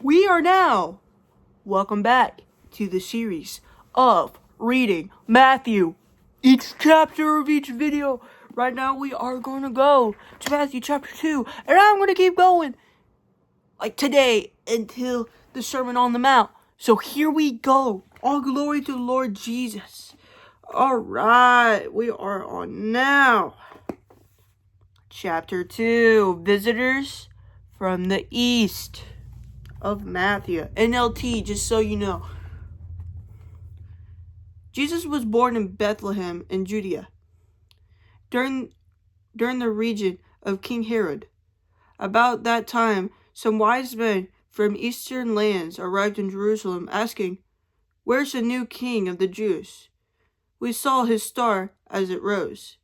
We are now, welcome back to the series of reading Matthew. Each chapter of each video. Right now we are going to go to Matthew chapter 2. And I'm going to keep going like today until the Sermon on the Mount. So here we go. All glory to the Lord Jesus. Alright, we are on now. Chapter 2. Visitors from the East of Matthew. NLT, just so you know. Jesus was born in Bethlehem in Judea during the region of King Herod. About that time, some wise men from eastern lands arrived in Jerusalem asking, "Where's the new king of the Jews? We saw his star as it rose,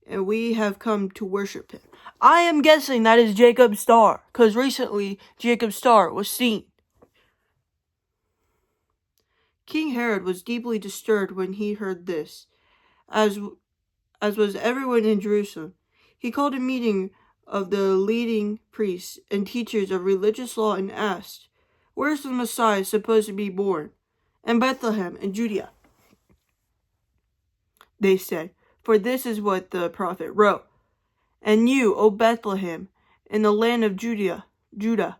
and we have come to worship him." I am guessing that is Jacob's star, because recently Jacob's star was seen. King Herod was deeply disturbed when he heard this, as was everyone in Jerusalem. He called a meeting of the leading priests and teachers of religious law and asked, "Where's the Messiah supposed to be born?" "In Bethlehem in Judea," they said, "for this is what the prophet wrote. And you, O Bethlehem, in the land of Judah,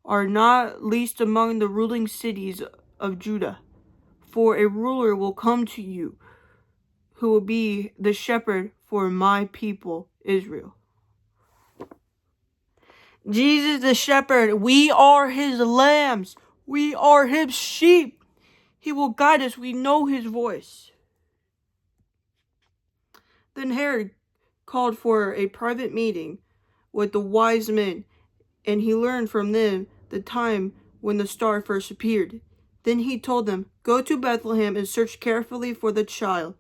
are not least among the ruling cities of Judah, for a ruler will come to you, who will be the shepherd for my people Israel." Jesus the shepherd, we are his lambs, we are his sheep. He will guide us, we know his voice. Then Herod called for a private meeting with the wise men, and he learned from them the time when the star first appeared. Then he told them, "Go to Bethlehem and search carefully for the child,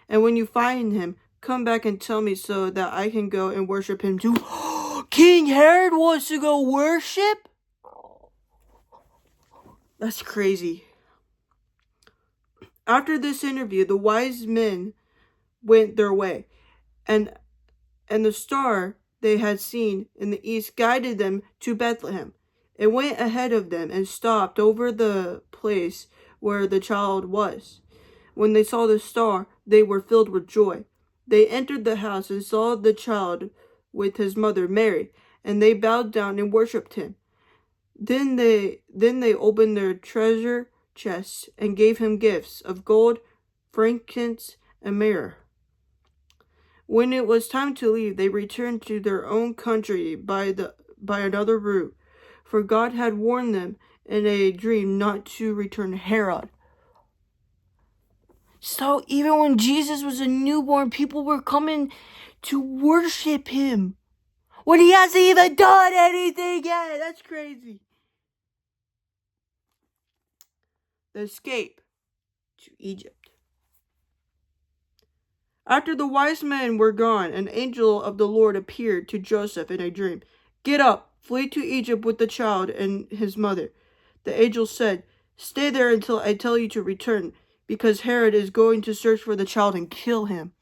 and when you find him, come back and tell me so that I can go and worship him too." King Herod wants to go worship? That's crazy. After this interview, the wise men went their way, and the star they had seen in the east guided them to Bethlehem. It went ahead of them and stopped over the place where the child was. When they saw the star, they were filled with joy. They entered the house and saw the child with his mother Mary, and they bowed down and worshipped him. Then they opened their treasure chests and gave him gifts of gold, frankincense, and myrrh. When it was time to leave, they returned to their own country by another route, for God had warned them in a dream not to return to Herod. So even when Jesus was a newborn, people were coming to worship him when he hasn't even done anything yet. That's crazy. The escape to Egypt. After the wise men were gone, an angel of the Lord appeared to Joseph in a dream. "Get up, flee to Egypt with the child and his mother." The angel said, "Stay there until I tell you to return, because Herod is going to search for the child and kill him."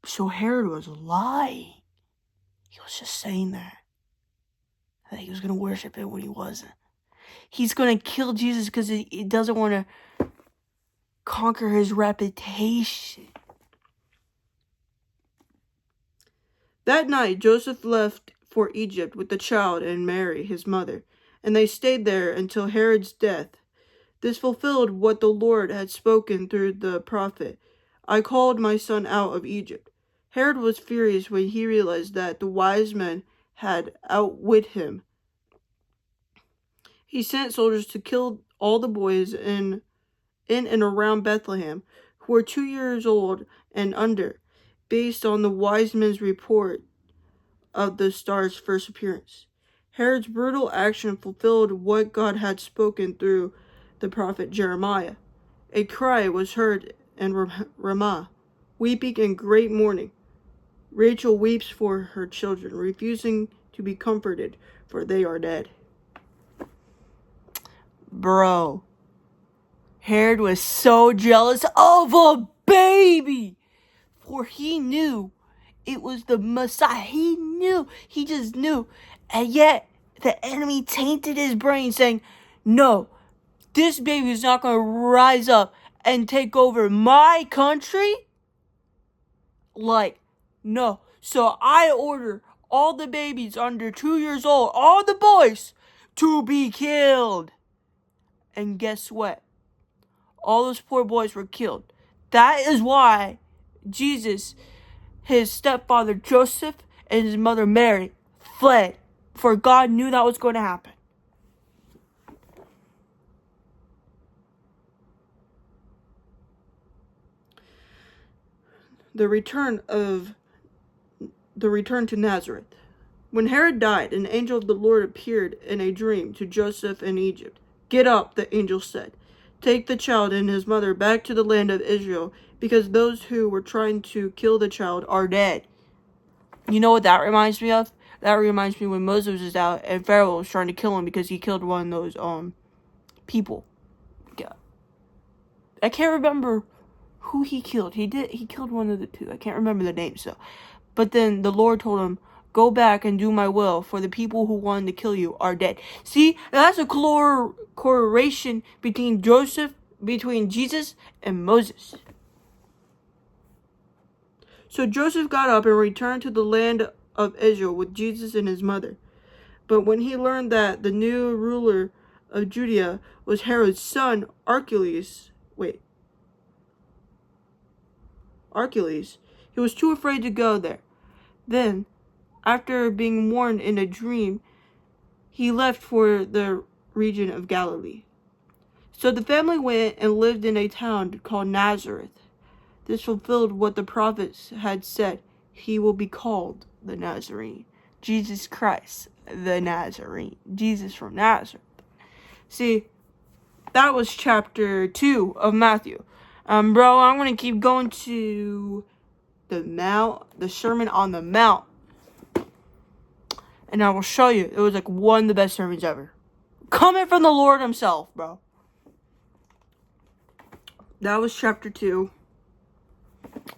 So Herod was lying. He was just saying that he was going to worship him when he wasn't. He's going to kill Jesus because he doesn't want to conquer his reputation. That night, Joseph left for Egypt with the child and Mary, his mother, and they stayed there until Herod's death. This fulfilled what the Lord had spoken through the prophet, "I called my son out of Egypt." Herod was furious when he realized that the wise men had outwitted him. He sent soldiers to kill all the boys in and around Bethlehem who were 2 years old and under, based on the wise men's report of the star's first appearance. Herod's brutal action fulfilled what God had spoken through the prophet Jeremiah. A cry was heard in Ramah, weeping in great mourning. Rachel weeps for her children, refusing to be comforted, for they are dead. Bro, Herod was so jealous of a baby, for he knew it was the Messiah. He knew. He just knew. And yet, the enemy tainted his brain saying, no, this baby is not going to rise up and take over my country. Like, no. So I order all the babies under 2 years old, all the boys, to be killed. And guess what? All those poor boys were killed. That is why Jesus, his stepfather Joseph, and his mother Mary fled. For God knew that was going to happen. The return to Nazareth. When Herod died, an angel of the Lord appeared in a dream to Joseph in Egypt. Get up, the angel said. Take the child and his mother back to the land of Israel, because those who were trying to kill the child are dead. You know what that reminds me of? That reminds me when Moses was out and Pharaoh was trying to kill him because he killed one of those people. Yeah. I can't remember who he killed. He killed one of the two. I can't remember the names though. But then the Lord told him, go back and do my will, for the people who wanted to kill you are dead. See, that's a correlation between Jesus and Moses. So Joseph got up and returned to the land of Israel with Jesus and his mother. But when he learned that the new ruler of Judea was Herod's son, Archelaus, he was too afraid to go there. Then, after being warned in a dream, he left for the region of Galilee. So the family went and lived in a town called Nazareth. This fulfilled what the prophets had said. He will be called the Nazarene. Jesus Christ, the Nazarene. Jesus from Nazareth. See, that was chapter 2 of Matthew. Bro, I'm going to keep going to the Sermon on the Mount. And I will show you. It was like one of the best sermons ever. Coming from the Lord himself, bro. That was chapter 2.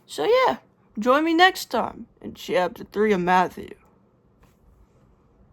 So yeah, join me next time in chapter 3 of Matthew.